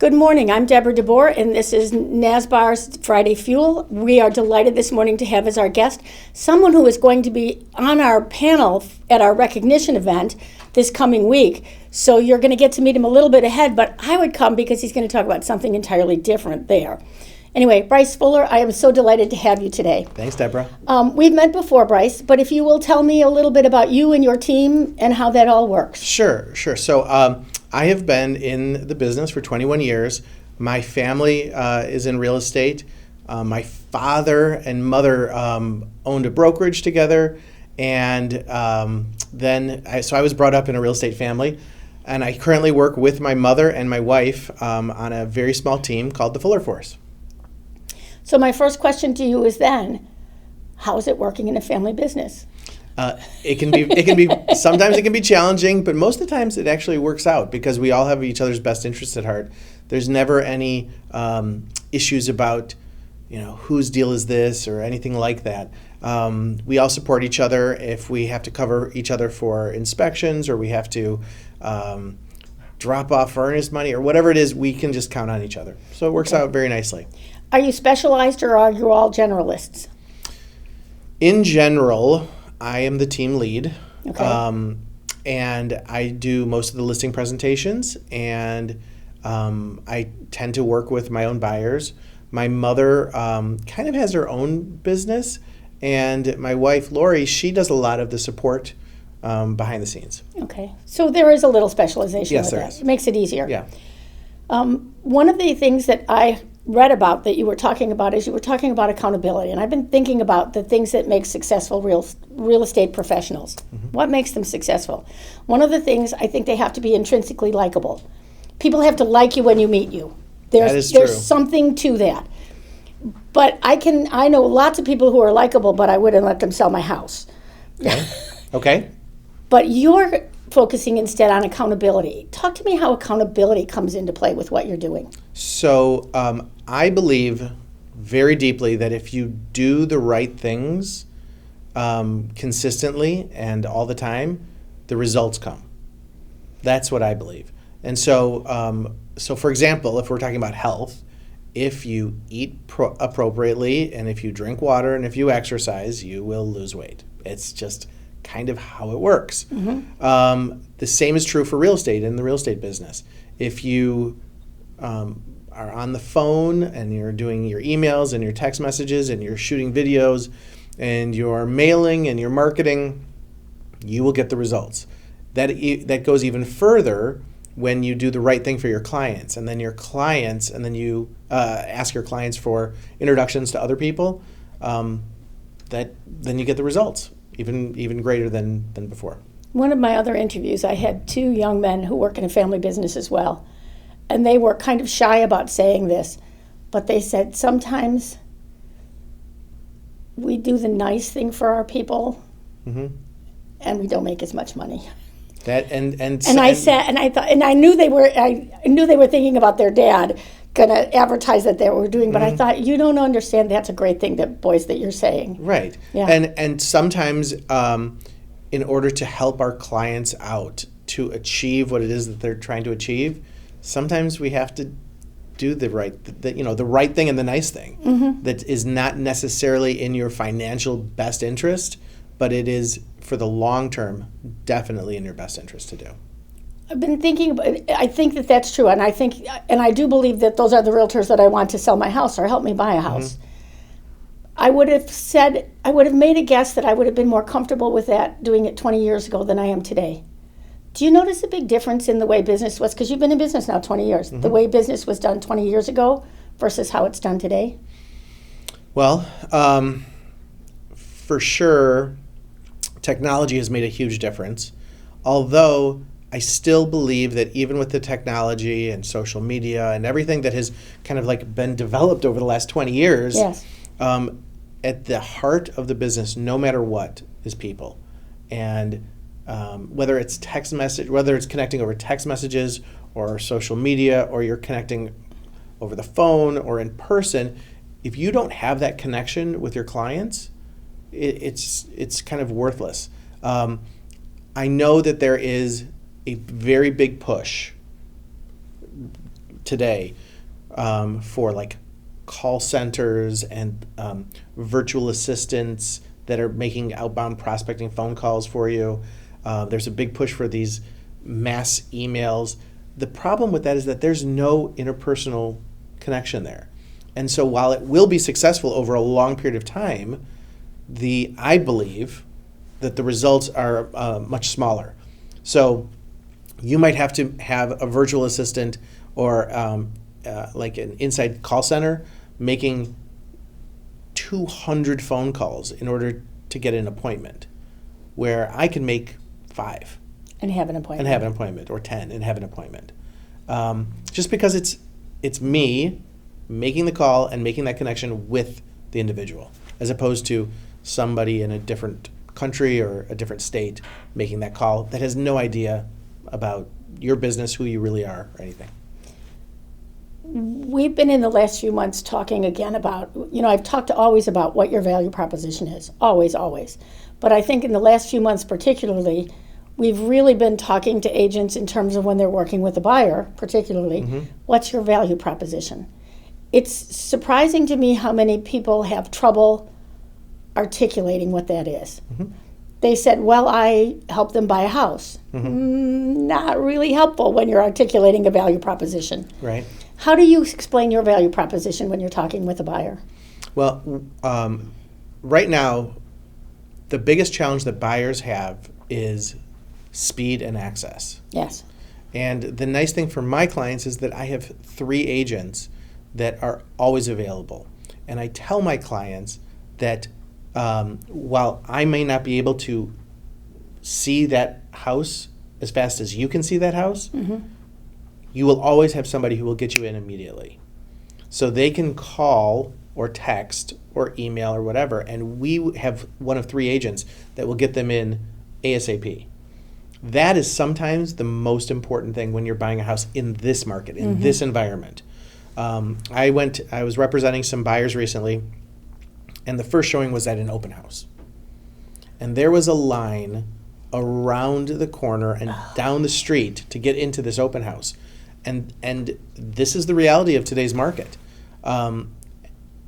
Good morning. I'm Deborah DeBoer, and this is NASBAR's Friday Fuel. We are delighted this morning to have as our guest someone who is going to be on our panel at our recognition event this coming week. So you're going to get to meet him a little bit ahead, but I would come because he's going to talk about something entirely different there. Anyway, Bryce Fuller, I am so delighted to have you today. Thanks, Deborah. We've met before, Bryce, but if you will tell me a little bit about you and your team and how that all works. Sure. So I have been in the business for 21 years. My family is in real estate. My father and mother owned a brokerage together, and so I was brought up in a real estate family. And I currently work with my mother and my wife on a very small team called the Fuller Force. So my first question to you is then, how is it working in a family business? It can be sometimes it can be challenging, but most of the times it actually works out because we all have each other's best interests at heart. There's never any issues about, whose deal is this or anything like that. We all support each other if we have to cover each other for inspections or we have to drop off furnace money or whatever it is. We can just count on each other. So it works out very nicely. Are you specialized or are you all generalists? In general, I am the team lead, Okay. and I do most of the listing presentations, and I tend to work with my own buyers. My mother kind of has her own business, and my wife, Lori, she does a lot of the support behind the scenes. Okay. So there is a little specialization Yes, with there that. is. It makes it easier. Yeah. One of the things that I read about that you were talking about is you were talking about accountability. And I've been thinking about the things that make successful real estate professionals. Mm-hmm. What makes them successful? One of the things, I think they have to be intrinsically likable. People have to like you when you meet you. There's something to that. But I know lots of people who are likable, but I wouldn't let them sell my house. Okay. But you're focusing instead on accountability. Talk to me how accountability comes into play with what you're doing. So I believe very deeply that if you do the right things consistently and all the time, the results come. That's what I believe. And so, for example, if we're talking about health, if you eat appropriately and if you drink water and if you exercise, you will lose weight. It's just kind of how it works. Mm-hmm. The same is true for real estate in the real estate business. If you are on the phone and you're doing your emails and your text messages and you're shooting videos and you're mailing and you're marketing, you will get the results. That goes even further when you do the right thing for your clients, and then you ask your clients for introductions to other people. Then you get the results. Even greater than before. One of my other interviews, I had two young men who work in a family business as well. And they were kind of shy about saying this, but they said sometimes we do the nice thing for our people, mm-hmm. and we don't make as much money. I knew they were thinking about their dad going to advertise that they were doing, but mm-hmm. I thought, you don't understand, that's a great thing that you're saying. Right. Yeah. And sometimes in order to help our clients out to achieve what it is that they're trying to achieve, sometimes we have to do the right thing and the nice thing. Mm-hmm. That is not necessarily in your financial best interest, but it is for the long term definitely in your best interest to do. I've been thinking about it. I think that that's true, and I do believe that those are the realtors that I want to sell my house or help me buy a house. Mm-hmm. I would have made a guess that I would have been more comfortable with that doing it 20 years ago than I am today. Do you notice a big difference in the way business was? Because you've been in business now 20 years. Mm-hmm. The way business was done 20 years ago versus how it's done today? Well, for sure, technology has made a huge difference. Although I still believe that even with the technology and social media and everything that has kind of like been developed over the last 20 years, yes. At the heart of the business, no matter what, is people. And whether it's connecting over text messages or social media, or you're connecting over the phone or in person, if you don't have that connection with your clients, it's kind of worthless. I know that there is a very big push today for like call centers and virtual assistants that are making outbound prospecting phone calls for you. There's a big push for these mass emails. The problem with that is that there's no interpersonal connection there. And so while it will be successful over a long period of time, I believe that the results are much smaller. So you might have to have a virtual assistant or like an inside call center making 200 phone calls in order to get an appointment, where I can make 5 and have an appointment, or 10 and have an appointment. Just because it's me making the call and making that connection with the individual, as opposed to somebody in a different country or a different state making that call that has no idea about your business, who you really are, or anything. We've been in the last few months talking again about, I've talked always about what your value proposition is, always. But I think in the last few months particularly, we've really been talking to agents in terms of when they're working with a buyer, particularly, what's your value proposition? It's surprising to me how many people have trouble articulating what that is. They said, well, I help them buy a house. Not really helpful when you're articulating a value proposition. Right. How do you explain your value proposition when you're talking with a buyer? Well, right now, the biggest challenge that buyers have is speed and access. Yes. And the nice thing for my clients is that I have 3 agents that are always available. And I tell my clients that while I may not be able to see that house as fast as you can see that house, you will always have somebody who will get you in immediately. So they can call or text or email or whatever, and we have one of 3 agents that will get them in ASAP. That is sometimes the most important thing when you're buying a house in this market, in this environment. I was representing some buyers recently, and the first showing was at an open house. And there was a line around the corner and down the street to get into this open house. And this is the reality of today's market. And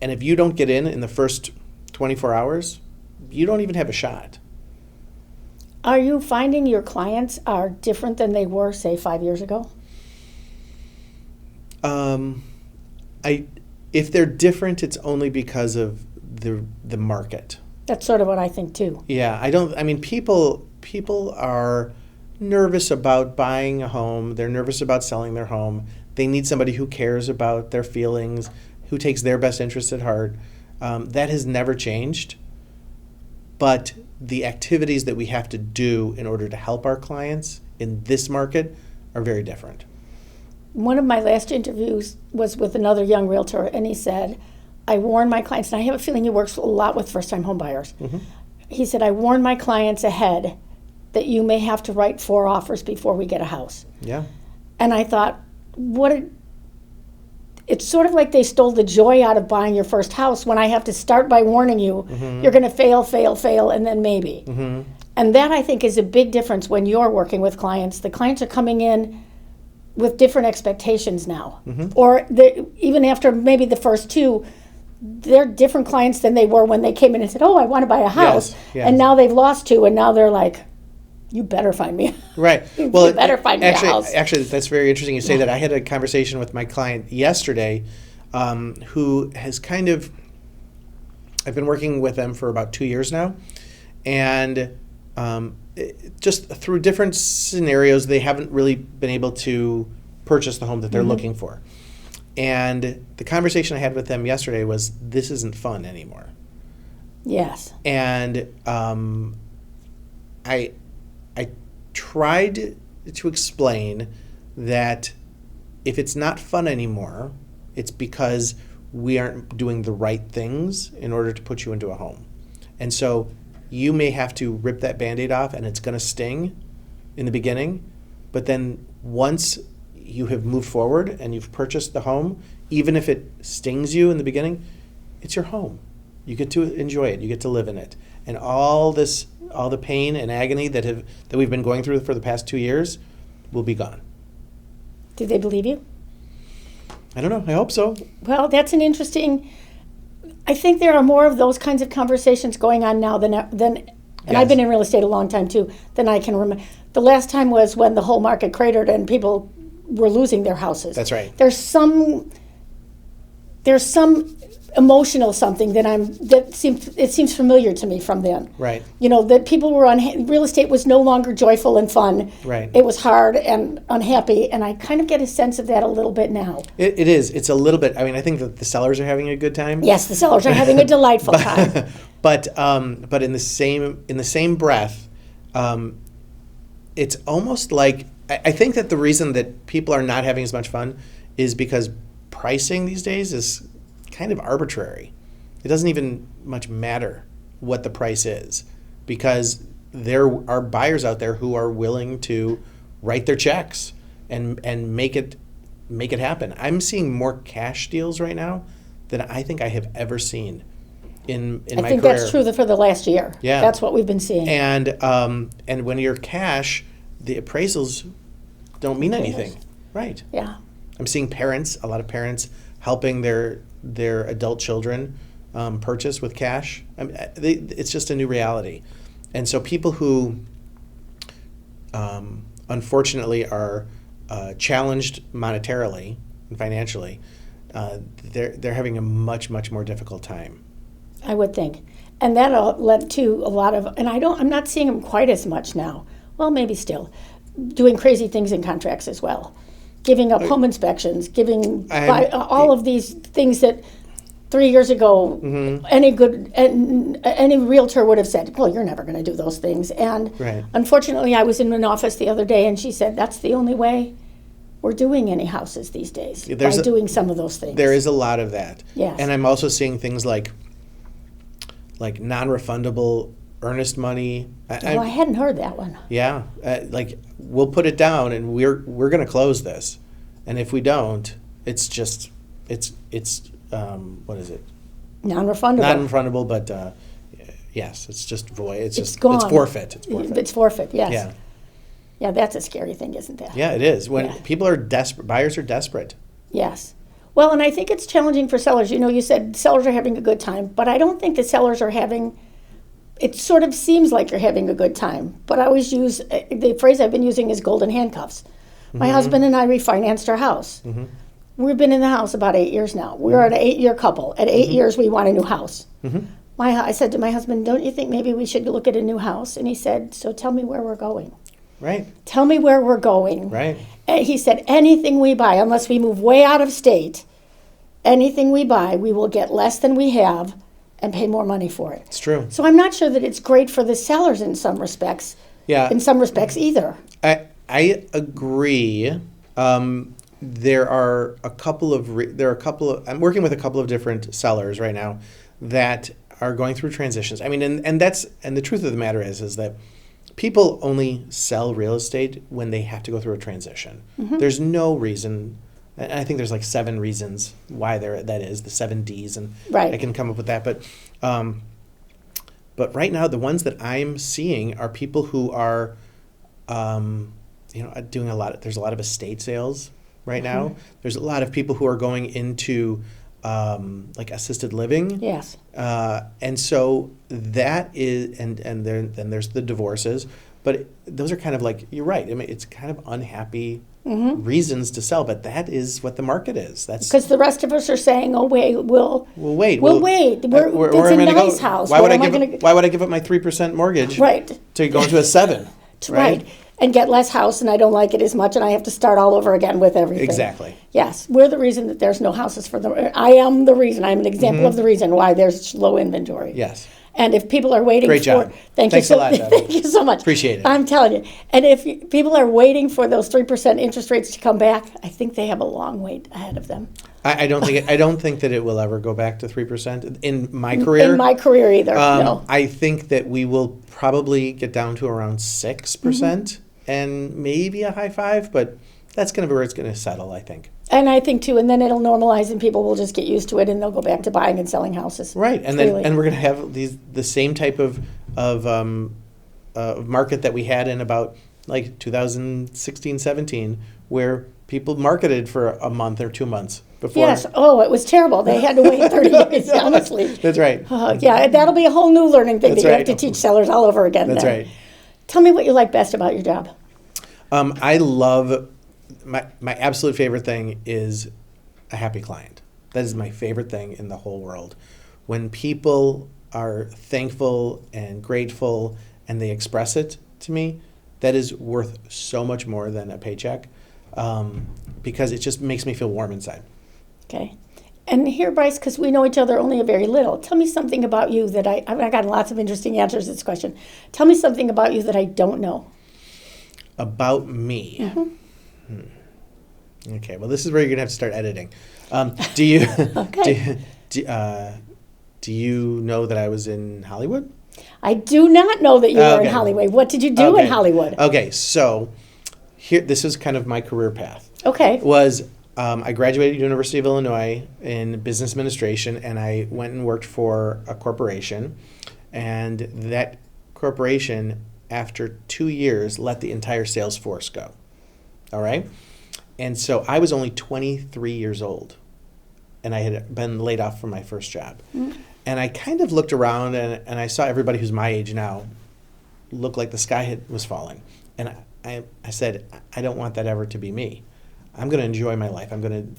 if you don't get in the first 24 hours, you don't even have a shot. Are you finding your clients are different than they were, say, 5 years ago? If they're different, it's only because of the market. That's sort of what I think too. Yeah, people are nervous about buying a home. They're nervous about selling their home. They need somebody who cares about their feelings, who takes their best interests at heart. That has never changed. But the activities that we have to do in order to help our clients in this market are very different. One of my last interviews was with another young realtor, and he said, I warn my clients, and I have a feeling he works a lot with first-time home buyers. He said, I warn my clients ahead that you may have to write 4 offers before we get a house. Yeah. And I thought, it's sort of like they stole the joy out of buying your first house when I have to start by warning you, you're going to fail, and then maybe. And that, I think, is a big difference when you're working with clients. The clients are coming in with different expectations now. Or even after maybe the first 2, they're different clients than they were when they came in and said, oh, I want to buy a house. Yes. And now they've lost 2, and now they're like, you better find me. Right. You better find me a house. Actually, that's very interesting you say that. I had a conversation with my client yesterday who has I've been working with them for about 2 years now. And just through different scenarios, they haven't really been able to purchase the home that they're looking for. And the conversation I had with them yesterday was, this isn't fun anymore. Yes. And I tried to explain that if it's not fun anymore, it's because we aren't doing the right things in order to put you into a home. And so you may have to rip that Band-Aid off, and it's going to sting in the beginning, but then once you have moved forward and you've purchased the home, even if it stings you in the beginning, it's your home. You get to enjoy it. You get to live in it. And all the pain and agony that we've been going through for the past 2 years will be gone. Did they believe you? I don't know. I hope so. Well, that's an interesting. I think there are more of those kinds of conversations going on now than and Yes. I've been in real estate a long time too, than I can remember. The last time was when the whole market cratered and people were losing their houses. That's right. There's some emotional something that seems familiar to me from then. Right. That people were real estate was no longer joyful and fun. Right. It was hard and unhappy, and I kind of get a sense of that a little bit now. It is. It's a little bit. I mean, I think that the sellers are having a good time. Yes, the sellers are having a delightful time. But in the same breath, it's almost like I think that the reason that people are not having as much fun is because pricing these days is kind of arbitrary. It doesn't even much matter what the price is, because there are buyers out there who are willing to write their checks and make it happen. I'm seeing more cash deals right now than I think I have ever seen in my career. I think that's true for the last year. Yeah. That's what we've been seeing. And when you're cash, the appraisals don't mean anything. Right. Yeah. I'm seeing a lot of parents helping their adult children purchase with cash. It's just a new reality. And so people who unfortunately are challenged monetarily and financially, they're having a much, much more difficult time. I would think. And that led to a lot of, and I'm not seeing them quite as much now. Well, maybe still, doing crazy things in contracts as well. Giving up home inspections, all of these things that 3 years ago any realtor would have said, well, you're never going to do those things. And Right. Unfortunately, I was in an office the other day and she said, that's the only way we're doing any houses these days, by doing some of those things. There is a lot of that. Yes. And I'm also seeing things like non-refundable earnest money. I hadn't heard that one. Yeah, like we'll put it down and we're going to close this, and if we don't, it's what is it? Non-refundable. Non-refundable, but yes, it's just void. It's gone. It's forfeit. It's forfeit. It's forfeit. Yes. Yeah. Yeah, that's a scary thing, isn't that? Yeah, it is. When Yeah. people are desperate, buyers are desperate. Yes. Well, and I think it's challenging for sellers. You said sellers are having a good time, but I don't think the sellers are having. It sort of seems like you're having a good time, but I always use the phrase I've been using is golden handcuffs. My husband and I refinanced our house. Mm-hmm. We've been in the house about 8 years now. We're an 8-year couple. At 8 years, we want a new house. Mm-hmm. I said to my husband, don't you think maybe we should look at a new house? And he said, so tell me where we're going. Right. Tell me where we're going. Right. And he said, anything we buy, unless we move way out of state, anything we buy, we will get less than we have and pay more money for it. It's true. So I'm not sure that it's great for the sellers in some respects. Yeah. In some respects either. I agree. There are a couple of I'm working with a couple of different sellers right now that are going through transitions. I mean, and the truth of the matter is that people only sell real estate when they have to go through a transition. Mm-hmm. There's no reason. And I think there's like 7 reasons why that is, the 7 Ds, and right. I can come up with that. But right now, the ones that I'm seeing are people who are, doing a lot. There's a lot of estate sales right Mm-hmm. now. There's a lot of people who are going into like assisted living. Yes. And so that is, and then there's the divorces. But those are kind of like, you're right. I mean, it's kind of unhappy reasons to sell, but that is what the market is. That's because the rest of us are saying, "Oh wait, we'll wait. It's a nice house. Why would I give up my 3% mortgage? Right. To go into a 7? Right. And get less house, and I don't like it as much, and I have to start all over again with everything. Exactly. Yes, we're the reason that there's no houses for them. I am the reason. I'm an example of the reason why there's low inventory. Yes. And if people are waiting Great job. Thanks a lot, Debbie. Thank you so much. Appreciate it. I'm telling you. And if people are waiting for those 3% interest rates to come back, I think they have a long wait ahead of them. I don't think that it will ever go back to 3% in my career. In my career either. No. I think that we will probably get down to around 6% and maybe a high 5, but that's going to be where it's going to settle, I think. And I think too, and then it'll normalize, and people will just get used to it, and they'll go back to buying and selling houses. Right, and Clearly. then we're going to have the same type of market that we had in about like 2016, 17, where People marketed for a month or 2 months before. Yes. Oh, it was terrible. They had to wait 30 days, honestly. That's right. Yeah, that'll be a whole new learning thing That's that you right. have to teach sellers all over again. That's then. right. Tell me what you like best about your job. I love, my absolute favorite thing is a happy client. That is my favorite thing in the whole world. When people are thankful and grateful and they express it to me, that is worth so much more than a paycheck, because it just makes me feel warm inside. Okay. And here, Bryce, because we know each other only a very little, tell me something about you that I've got lots of interesting answers to this question. Tell me something about you that I don't know. About me? Mm-hmm. Okay, well, this is where you're going to have to start editing. Do you Okay. do you know that I was in Hollywood? I do not know that you were in Okay. Hollywood. What did you do in Hollywood? Okay, so here, this is kind of my career path. Okay. I graduated University of Illinois in business administration, and I went and worked for a corporation, and that corporation, after 2 years, let the entire sales force go. All right? And so I was only 23 years old, and I had been laid off from my first job. Mm-hmm. And I kind of looked around, and I saw everybody who's my age now look like the sky was falling. And I said, I don't want that ever to be me. I'm going to enjoy my life. I'm going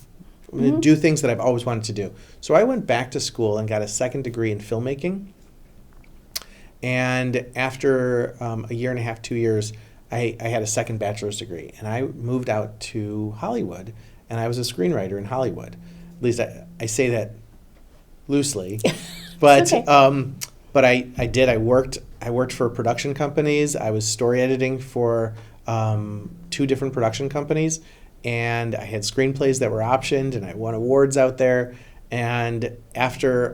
to do things that I've always wanted to do. So I went back to school and got a second degree in filmmaking. And after a year and a half, 2 years, I had a second bachelor's degree. And I moved out to Hollywood, and I was a screenwriter in Hollywood. At least I say that loosely. But okay. But I did. I worked for production companies. I was story editing for 2 different production companies. And I had screenplays that were optioned, and I won awards out there. And after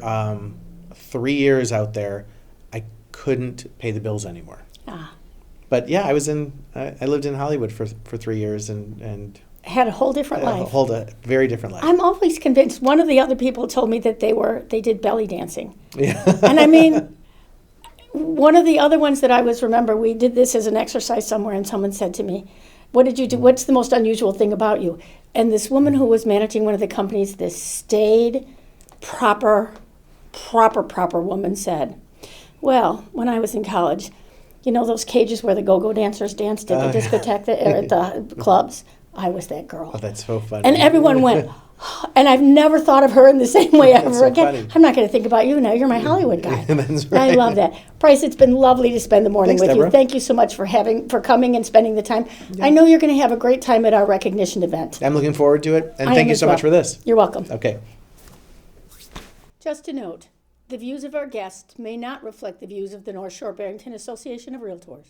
3 years out there, I couldn't pay the bills anymore. Ah. But yeah, I lived in Hollywood for 3 years and had a whole different life. A very different life. I'm always convinced. One of the other people told me that they did belly dancing. Yeah. And I mean, one of the other ones that I always remember, we did this as an exercise somewhere, and someone said to me, "What did you do? What's the most unusual thing about you?" And this woman who was managing one of the companies, this staid, proper woman said, "Well, when I was in college, you know those cages where the go-go dancers danced at the discotheque at the clubs? I was that girl." Oh, that's so funny. And everyone went, and I've never thought of her in the same way ever so again. Funny. I'm not going to think about you now. You're my Hollywood guy. That's right. I love that. Bryce, it's been lovely to spend the morning Thanks, with Deborah. you. Thank you so much for coming and spending the time. Yeah. I know you're going to have a great time at our recognition event. I'm looking forward to it, and thank you so much for this. You're welcome. Okay. Just a note, the views of our guests may not reflect the views of the North Shore-Barrington Association of Realtors.